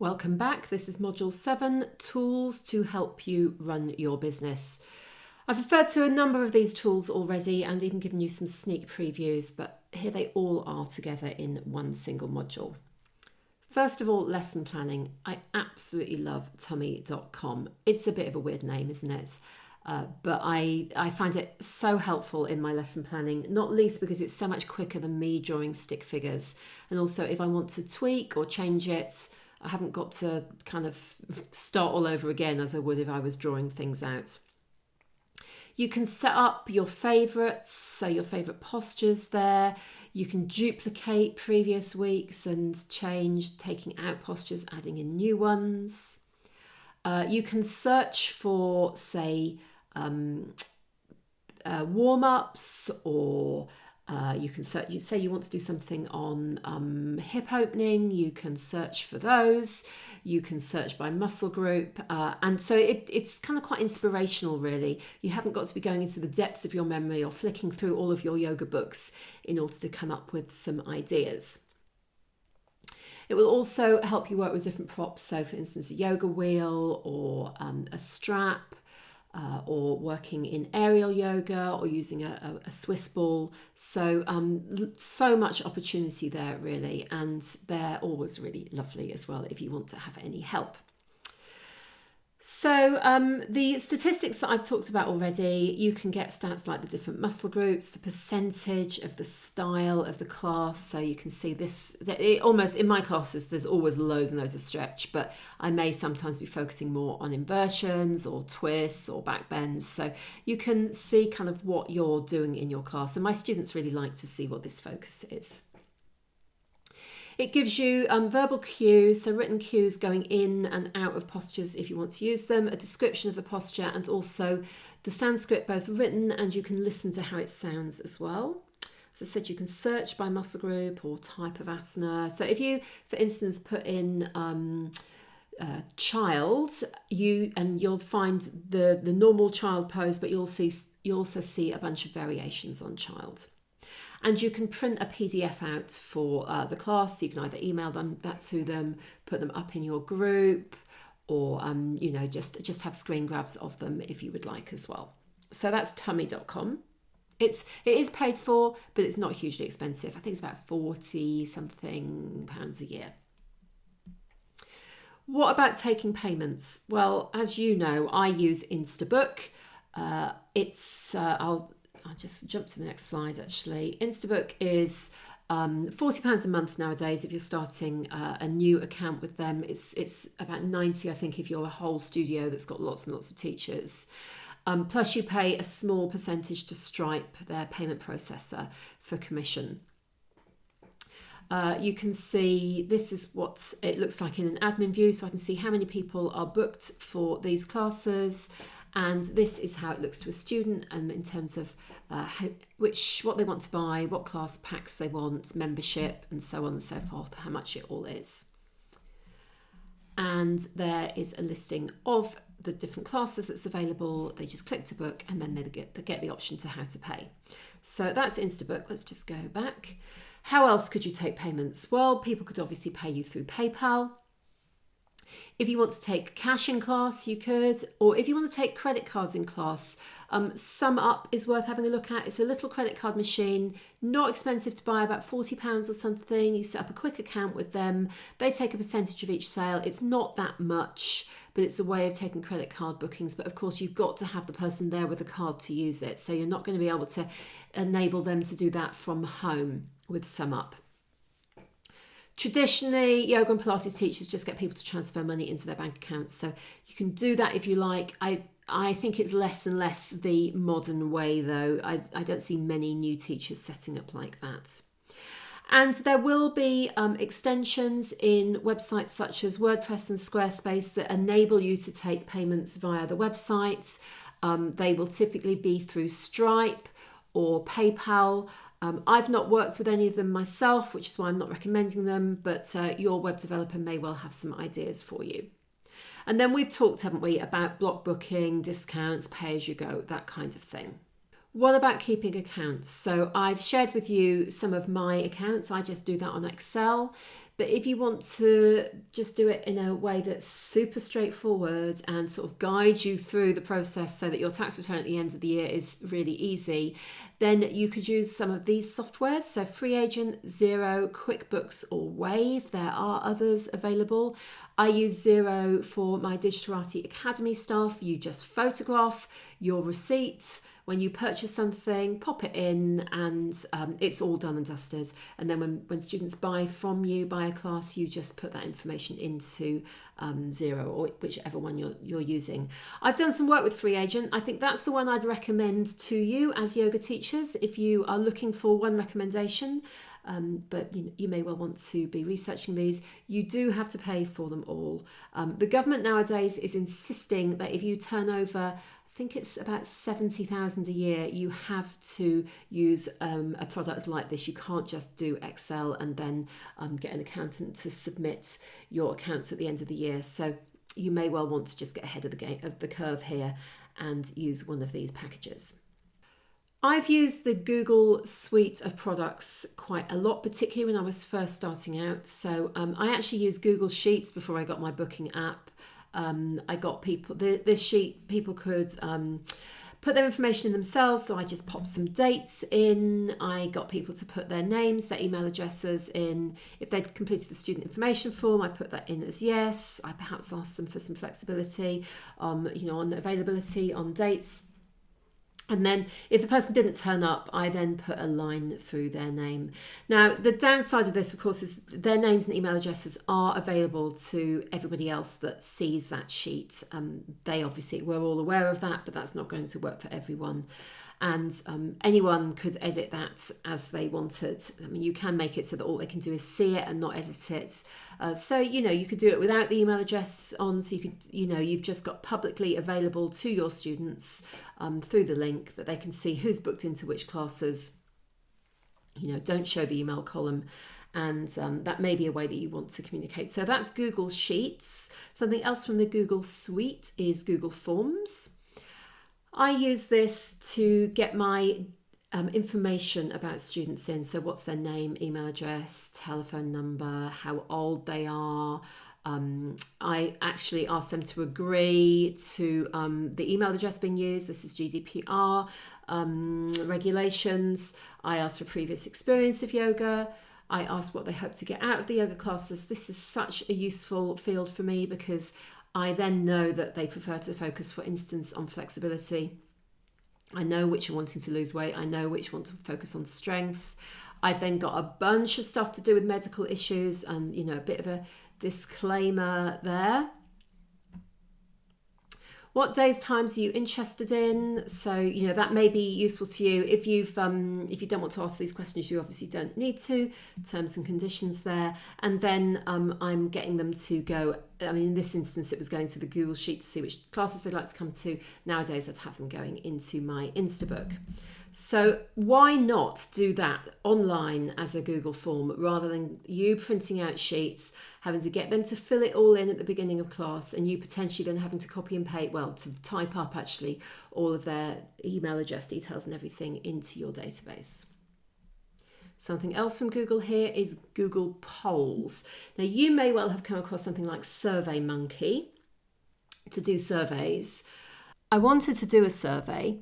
Welcome back. This is Module 7, Tools to Help You Run Your Business. I've referred to a number of these tools already and even given you some sneak previews, but here they all are together in one single module. First of all, lesson planning. I absolutely love tummy.com. It's a bit of a weird name, isn't it? But I find it so helpful in my lesson planning, not least because it's so much quicker than me drawing stick figures. And also if I want to tweak or change it, I haven't got to kind of start all over again as I would if I was drawing things out. You can set up your favourites, so your favourite postures there. You can duplicate previous weeks and change, taking out postures, adding in new ones. You can search for, say, warm-ups, or you can search, you say you want to do something on hip opening, you can search for those. You can search by muscle group. And so it's kind of quite inspirational, really. You haven't got to be going into the depths of your memory or flicking through all of your yoga books in order to come up with some ideas. It will also help you work with different props. So for instance, a yoga wheel or a strap, or working in aerial yoga or using a Swiss ball. So so much opportunity there, really, and they're always really lovely as well if you want to have any help. So the statistics that I've talked about already, you can get stats like the different muscle groups, the percentage of the style of the class. So you can see this, almost in my classes, there's always loads and loads of stretch, but I may sometimes be focusing more on inversions or twists or back bends. So you can see kind of what you're doing in your class. And my students really like to see what this focus is. It gives you verbal cues, so written cues going in and out of postures if you want to use them, a description of the posture, and also the Sanskrit, both written and you can listen to how it sounds as well. As I said, you can search by muscle group or type of asana. So if you, for instance, put in child, you'll find the normal child pose, but you'll also see a bunch of variations on child. And you can print a PDF out for the class. You can either email that to them, put them up in your group, or just have screen grabs of them if you would like as well. So that's tummy.com. It is paid for, but it's not hugely expensive. I think it's about £40-something a year. What about taking payments? Well, as you know, I use Instabook. I'll just jump to the next slide, actually. Instabook is £40 a month nowadays if you're starting a new account with them. It's about 90, I think, if you're a whole studio that's got lots and lots of teachers. Plus you pay a small percentage to Stripe, their payment processor, for commission. You can see this is what it looks like in an admin view, so I can see how many people are booked for these classes. And this is how it looks to a student, in terms of what they want to buy, what class packs they want, membership, and so on and so forth, how much it all is. And there is a listing of the different classes that's available. They just click to book, and then they get the option to how to pay. So that's Instabook. Let's just go back. How else could you take payments? Well, people could obviously pay you through PayPal. If you want to take cash in class, you could, or if you want to take credit cards in class, SumUp is worth having a look at. It's a little credit card machine, not expensive to buy, about £40 or something. You set up a quick account with them. They take a percentage of each sale. It's not that much, but it's a way of taking credit card bookings. But of course, you've got to have the person there with a card to use it. So you're not going to be able to enable them to do that from home with SumUp. Traditionally, yoga and Pilates teachers just get people to transfer money into their bank accounts. So you can do that if you like. I think it's less and less the modern way, though. I don't see many new teachers setting up like that. And there will be extensions in websites such as WordPress and Squarespace that enable you to take payments via the website. They will typically be through Stripe or PayPal. I've not worked with any of them myself, which is why I'm not recommending them, but your web developer may well have some ideas for you. And then we've talked, haven't we, about block booking, discounts, pay-as-you-go, that kind of thing. What about keeping accounts? So I've shared with you some of my accounts. I just do that on Excel. But if you want to just do it in a way that's super straightforward and sort of guide you through the process so that your tax return at the end of the year is really easy, then you could use some of these softwares. So Free Agent, Xero, QuickBooks or Wave. There are others available. I use Xero for my Digiterati Academy stuff. You just photograph your receipt when you purchase something, pop it in, and it's all done and dusted. And then when students buy from you, buy a class, you just put that information into Xero or whichever one you're using. I've done some work with Free Agent. I think that's the one I'd recommend to you as yoga teachers if you are looking for one recommendation. But you may well want to be researching these. You do have to pay for them all. The government nowadays is insisting that if you turn over, I think it's about 70,000 a year, you have to use a product like this. You can't just do Excel and then get an accountant to submit your accounts at the end of the year. So you may well want to just get ahead of the curve here and use one of these packages. I've used the Google suite of products quite a lot, particularly when I was first starting out. So I actually used Google Sheets before I got my booking app. I got this sheet, people could put their information in themselves, so I just popped some dates in. I got people to put their names, their email addresses in. If they'd completed the student information form, I put that in as yes. I perhaps asked them for some flexibility, on availability, on dates. And then if the person didn't turn up, I then put a line through their name. Now, the downside of this, of course, is their names and email addresses are available to everybody else that sees that sheet. They obviously were all aware of that, but that's not going to work for everyone. And anyone could edit that as they wanted. I mean, you can make it so that all they can do is see it and not edit it. So, you could do it without the email address on. So you could, you've just got publicly available to your students through the link that they can see who's booked into which classes. Don't show the email column. And that may be a way that you want to communicate. So that's Google Sheets. Something else from the Google suite is Google Forms. I use this to get my information about students in. So what's their name, email address, telephone number, how old they are. I actually ask them to agree to the email address being used. This is GDPR regulations. I ask for previous experience of yoga. I ask what they hope to get out of the yoga classes. This is such a useful field for me because I then know that they prefer to focus, for instance, on flexibility. I know which are wanting to lose weight. I know which want to focus on strength. I've then got a bunch of stuff to do with medical issues and, a bit of a disclaimer there. What days, times are you interested in? So, that may be useful to you. If you don't want to ask these questions, you obviously don't need to. Terms and conditions there. And then I'm getting them to go. I mean, in this instance, it was going to the Google Sheet to see which classes they'd like to come to. Nowadays, I'd have them going into my Instabook. So why not do that online as a Google form rather than you printing out sheets, having to get them to fill it all in at the beginning of class and you potentially then having to copy and paste, to type up actually all of their email address details and everything into your database. Something else from Google here is Google Polls. Now you may well have come across something like SurveyMonkey to do surveys. I wanted to do a survey.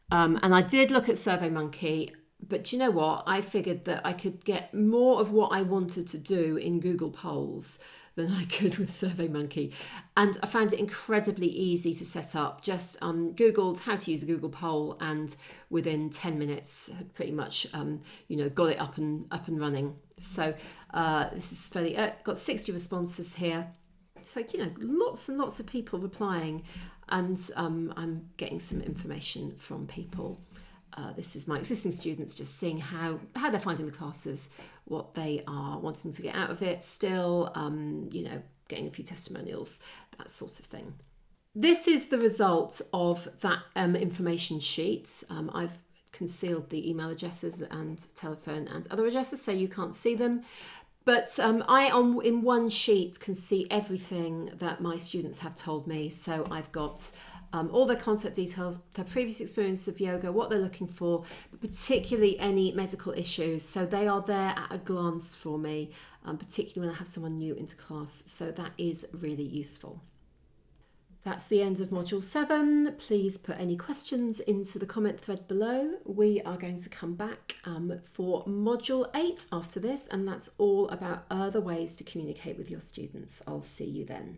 And I did look at SurveyMonkey, but do you know what? I figured that I could get more of what I wanted to do in Google Polls than I could with SurveyMonkey. And I found it incredibly easy to set up. Just Googled how to use a Google poll and within 10 minutes had pretty much, got it up and running. So this is fairly, got 60 responses here. So, lots and lots of people replying. And I'm getting some information from people. This is my existing students just seeing how they're finding the classes, what they are wanting to get out of it still, getting a few testimonials, that sort of thing. This is the result of that information sheet. I've concealed the email addresses and telephone and other addresses so you can't see them. But in one sheet can see everything that my students have told me. So I've got all their contact details, their previous experience of yoga, what they're looking for, but particularly any medical issues. So they are there at a glance for me, particularly when I have someone new into class. So that is really useful. That's the end of Module 7. Please put any questions into the comment thread below. We are going to come back for Module 8 after this, and that's all about other ways to communicate with your students. I'll see you then.